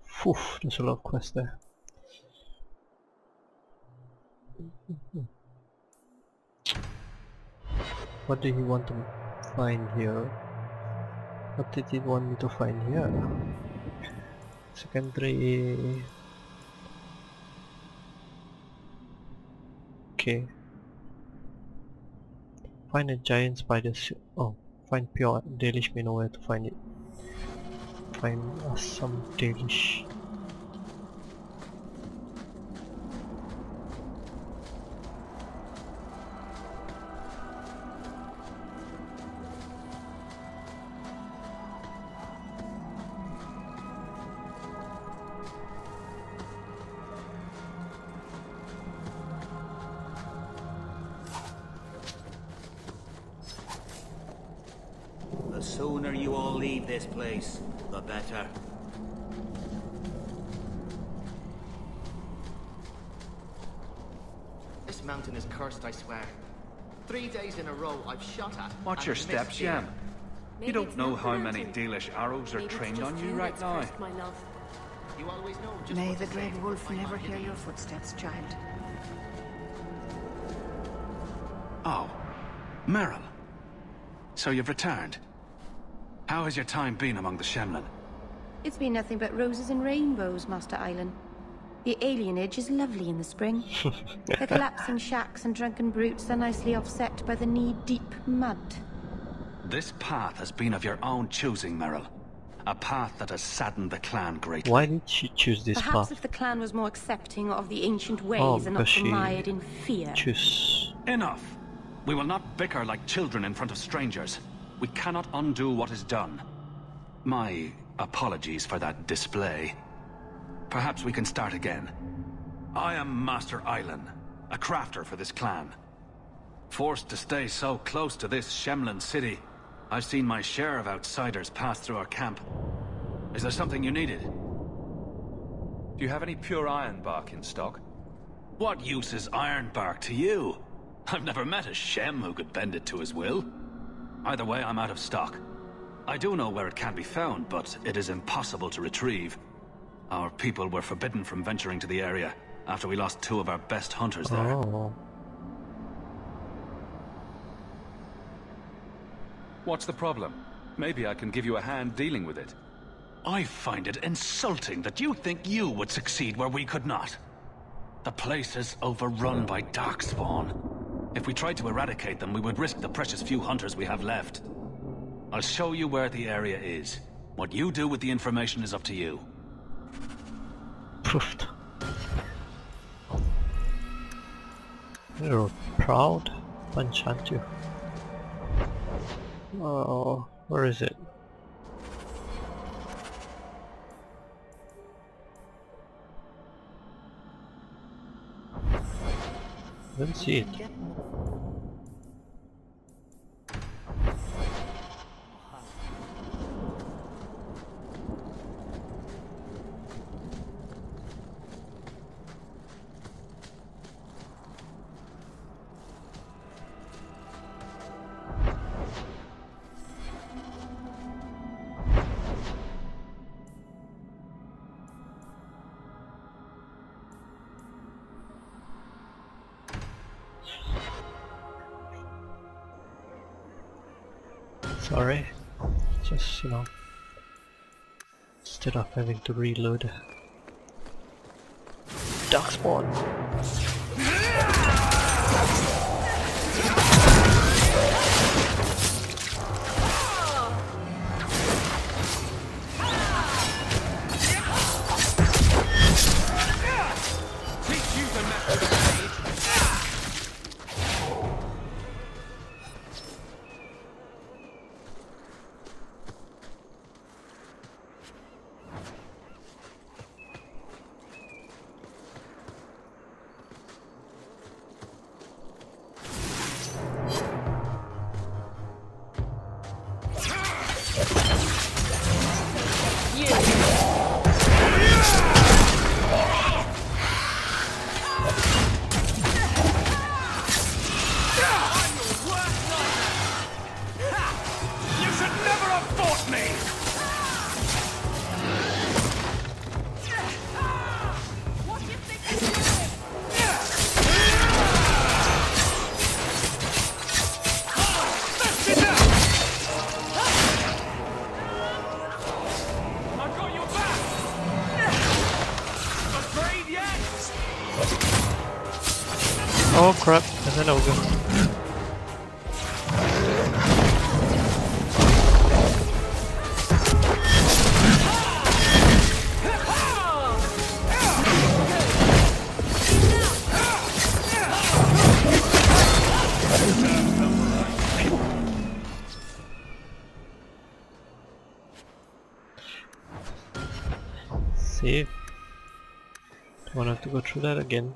Phew, there's a lot of quests there. What did he want to find here? What did he want me to find here? Secondary. Okay. Find a giant spider. Oh, find pure Dalish. We know where to find it. Find us some Dalish. The sooner you all leave this place, the better. This mountain is cursed, I swear. 3 days in a row I've shot at. Watch your steps, Yam. You don't know how many Dalish arrows are trained on you right now. You always know just May what the to say. Dread Wolf Might never not hear believe. your footsteps, child. Oh, Meryl. So you've returned. How has your time been among the Shemlin? It's been nothing but roses and rainbows, Master Island. The alienage is lovely in the spring. The collapsing shacks and drunken brutes are nicely offset by the knee-deep mud. This path has been of your own choosing, Meryl. A path that has saddened the clan greatly. Why did she choose this Perhaps path? if the clan was more accepting of the ancient ways and not because she mired in fear. Choose. Enough! We will not bicker like children in front of strangers. We cannot undo what is done. My apologies for that display. Perhaps we can start again. I am Master Island, a crafter for this clan. Forced to stay so close to this Shemlin city, I've seen my share of outsiders pass through our camp. Is there something you needed? Do you have any pure iron bark in stock? What use is iron bark to you? I've never met a Shem who could bend it to his will. Either way, I'm out of stock. I do know where it can be found, but it is impossible to retrieve. Our people were forbidden from venturing to the area after we lost 2 of our best hunters there. Oh. What's the problem? Maybe I can give you a hand dealing with it. I find it insulting that you think you would succeed where we could not. The place is overrun by darkspawn. If we tried to eradicate them, we would risk the precious few hunters we have left. I'll show you where the area is. What you do with the information is up to you. Proofed. You're proud bunch, aren't you? Oh, where is it? Don't see it. Sorry, just, you know, instead of having to reload. Darkspawn! Oh crap, there's an ogre. Save. Don't have to go through that again.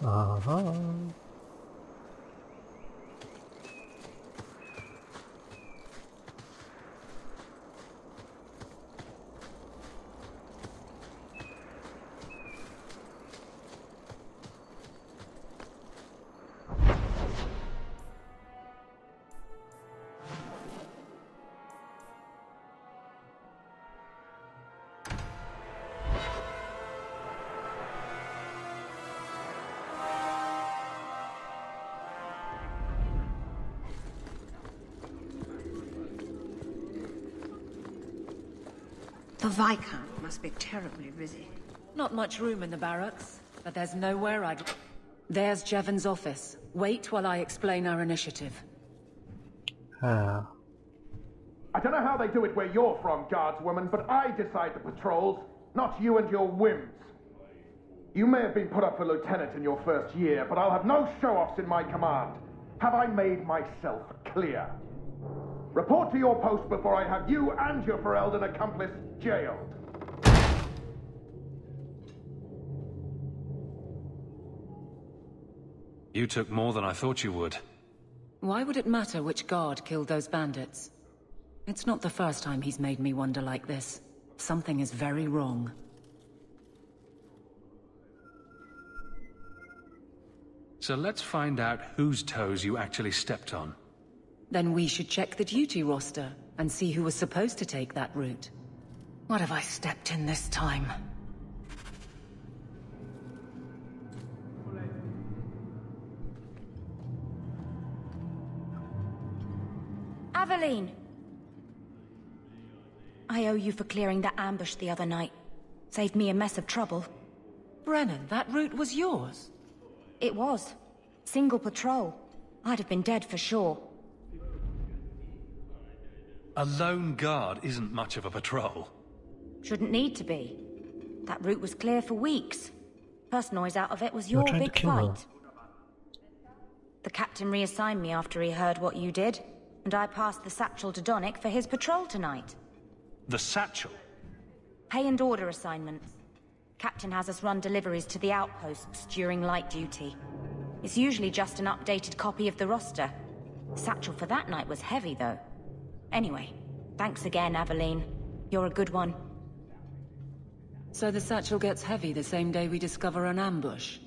Aha. The Viscount must be terribly busy. Not much room in the barracks, but there's nowhere I'd... There's Jevon's office. Wait while I explain our initiative. Ah. I don't know how they do it where you're from, guardswoman, but I decide the patrols, not you and your whims. You may have been put up for lieutenant in your first year, but I'll have no show-offs in my command. Have I made myself clear? Report to your post before I have you and your Ferelden accomplice jailed. You took more than I thought you would. Why would it matter which guard killed those bandits? It's not the first time he's made me wonder like this. Something is very wrong. So let's find out whose toes you actually stepped on. Then we should check the duty roster and see who was supposed to take that route. What have I stepped in this time? Aveline! I owe you for clearing that ambush the other night. Saved me a mess of trouble. Brennan, that route was yours? It was. Single patrol. I'd have been dead for sure. A lone guard isn't much of a patrol. Shouldn't need to be. That route was clear for weeks. First noise out of it was your trying to big kill her. fight. The captain reassigned me after he heard what you did, and I passed the satchel to Donick for his patrol tonight. The satchel? Pay and order assignments. Captain has us run deliveries to the outposts during light duty. It's usually just an updated copy of the roster. Satchel for that night was heavy, though. Anyway, thanks again, Aveline. You're a good one. So the satchel gets heavy the same day we discover an ambush?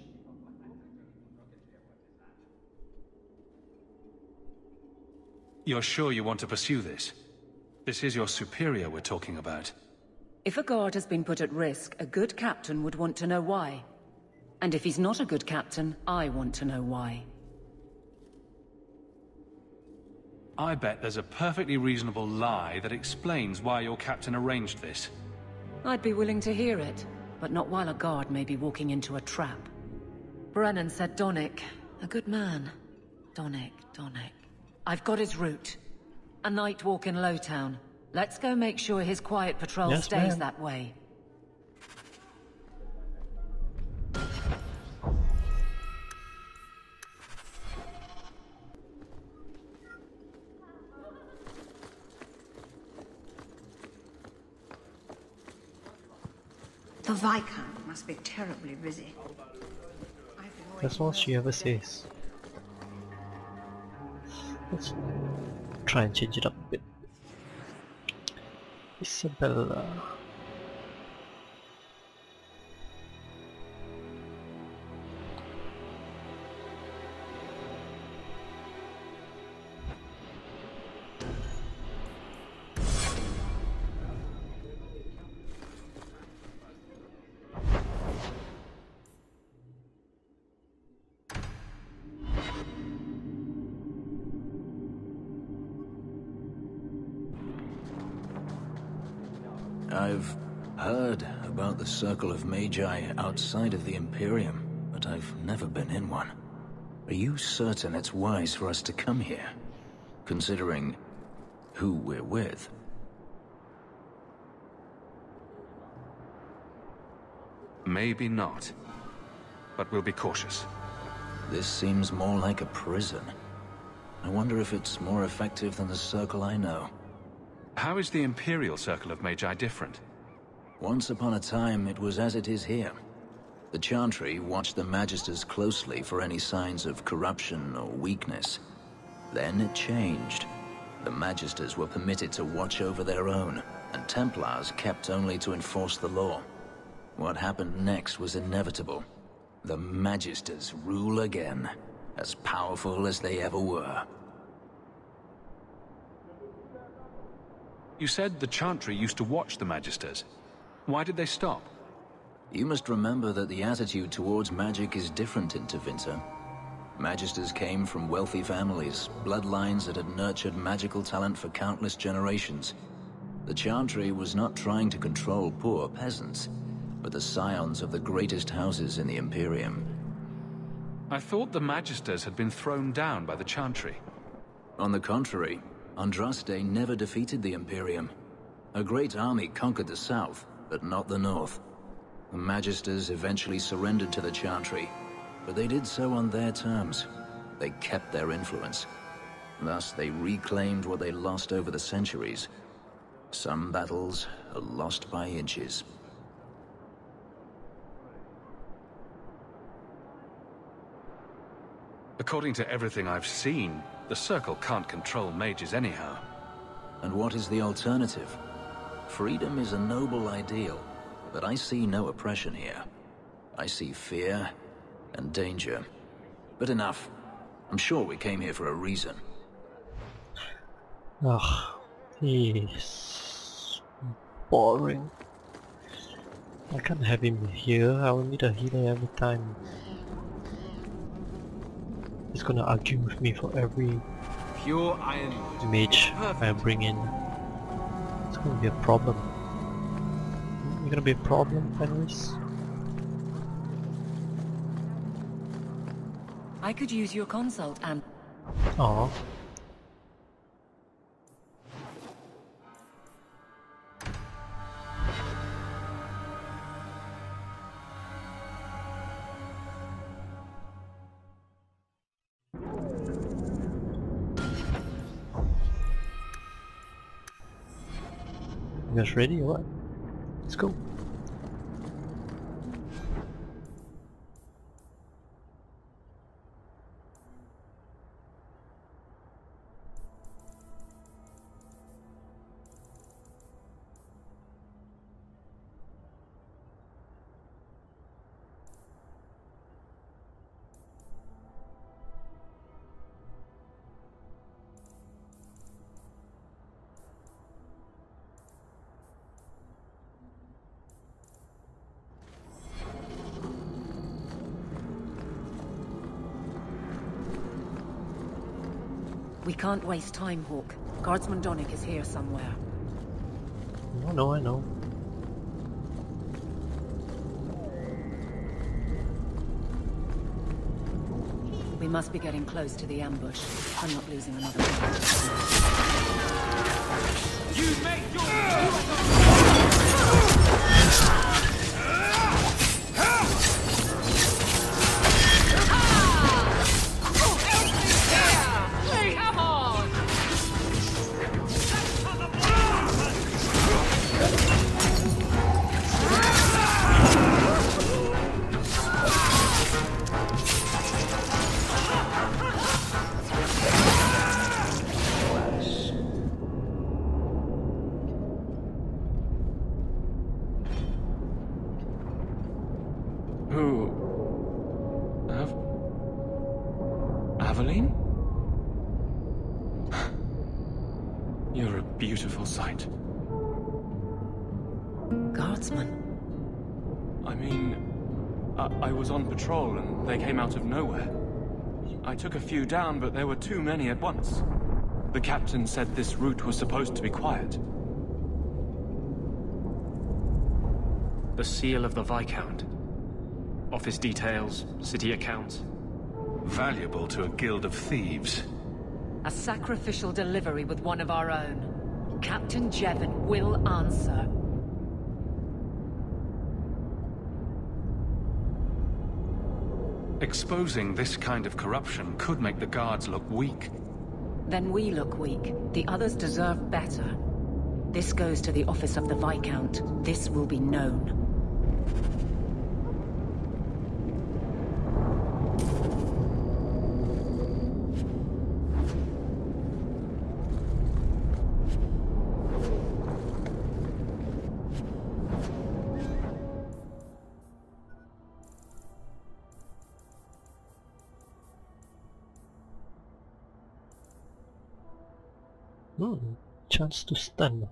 You're sure you want to pursue this? This is your superior we're talking about. If a guard has been put at risk, a good captain would want to know why. And if he's not a good captain, I want to know why. I bet there's a perfectly reasonable lie that explains why your captain arranged this. I'd be willing to hear it, but not while a guard may be walking into a trap. Brennan said Donick. A good man. Donick. I've got his route. A night walk in Lowtown. Let's go make sure his quiet patrol Yes, stays ma'am. that way. The Viscount must be terribly busy. That's all she ever says. Let's try and change it up a bit. Isabella. I've heard about the Circle of Magi outside of the Imperium, but I've never been in one. Are you certain it's wise for us to come here, considering who we're with? Maybe not. But we'll be cautious. This seems more like a prison. I wonder if it's more effective than the Circle I know. How is the Imperial Circle of Magi different? Once upon a time, it was as it is here. The Chantry watched the Magisters closely for any signs of corruption or weakness. Then it changed. The Magisters were permitted to watch over their own, and Templars kept only to enforce the law. What happened next was inevitable. The Magisters rule again, as powerful as they ever were. You said the Chantry used to watch the Magisters. Why did they stop? You must remember that the attitude towards magic is different in Tevinter. Magisters came from wealthy families, bloodlines that had nurtured magical talent for countless generations. The Chantry was not trying to control poor peasants, but the scions of the greatest houses in the Imperium. I thought the Magisters had been thrown down by the Chantry. On the contrary, Andraste never defeated the Imperium. A great army conquered the south, but not the north. The Magisters eventually surrendered to the Chantry, but they did so on their terms. They kept their influence. Thus, they reclaimed what they lost over the centuries. Some battles are lost by inches. According to everything I've seen, the Circle can't control mages anyhow. And what is the alternative? Freedom is a noble ideal, but I see no oppression here. I see fear and danger. But enough. I'm sure we came here for a reason. Ugh, he's boring. I can't have him here. I will need a healer every time. He's gonna argue with me for every Pure ironwood. mage I bring in. It's gonna be a problem. You're gonna be a problem, Fenris? I could use your consult and... Aww. You guys ready or what? Let's go. We can't waste time, Hawk. Guardsman Donick is here somewhere. I know. We must be getting close to the ambush. I'm not losing another one. You make your... Aveline? You're a beautiful sight. Guardsman? I mean, I was on patrol and they came out of nowhere. I took a few down, but there were too many at once. The captain said this route was supposed to be quiet. The seal of the Viscount. Office details, city accounts. Valuable to a guild of thieves. A sacrificial delivery with one of our own. Captain Jevon will answer. Exposing this kind of corruption could make the guards look weak. Then we look weak. The others deserve better. This goes to the office of the Viscount. This will be known. Chance to stun.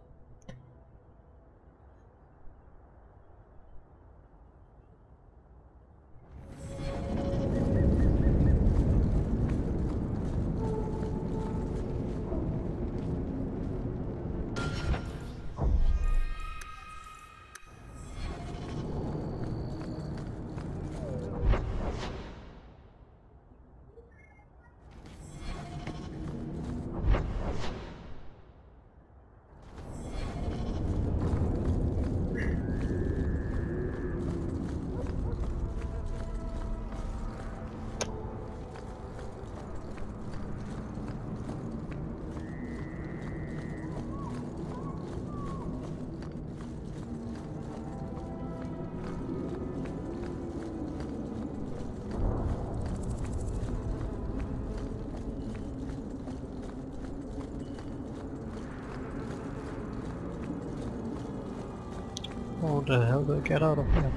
How the hell do I get out of here?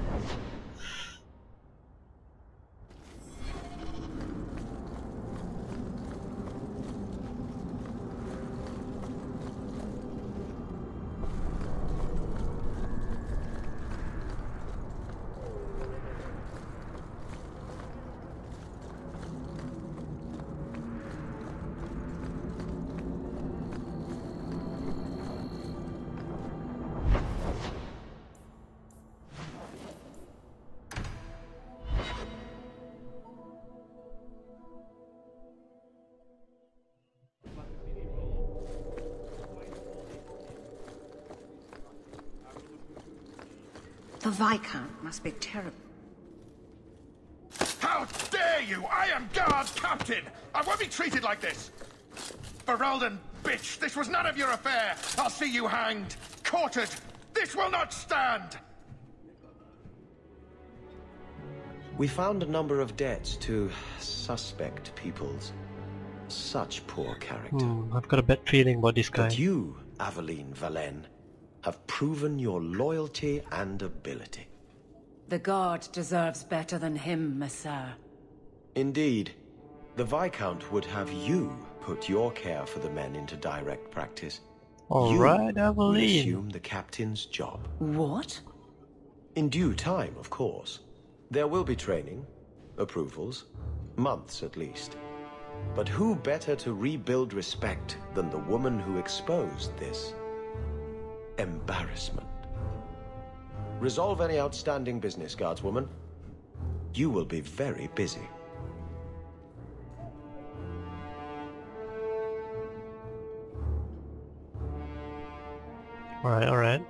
The Viscount must be terrible. How dare you! I am guard captain! I won't be treated like this! Ferelden, bitch! This was none of your affair! I'll see you hanged! Quartered! This will not stand! We found a number of debts to suspect peoples. Such poor character. I've got a bad feeling about this guy. But you, Aveline Valen, have proven your loyalty and ability. The guard deserves better than him, Messire. Indeed. The Viscount would have you put your care for the men into direct practice. Alright, You Aveline. assume the captain's job. What? In due time, of course. There will be training, approvals, months at least. But who better to rebuild respect than the woman who exposed this embarrassment? Resolve any outstanding business, guardswoman. You will be very busy. Alright, alright.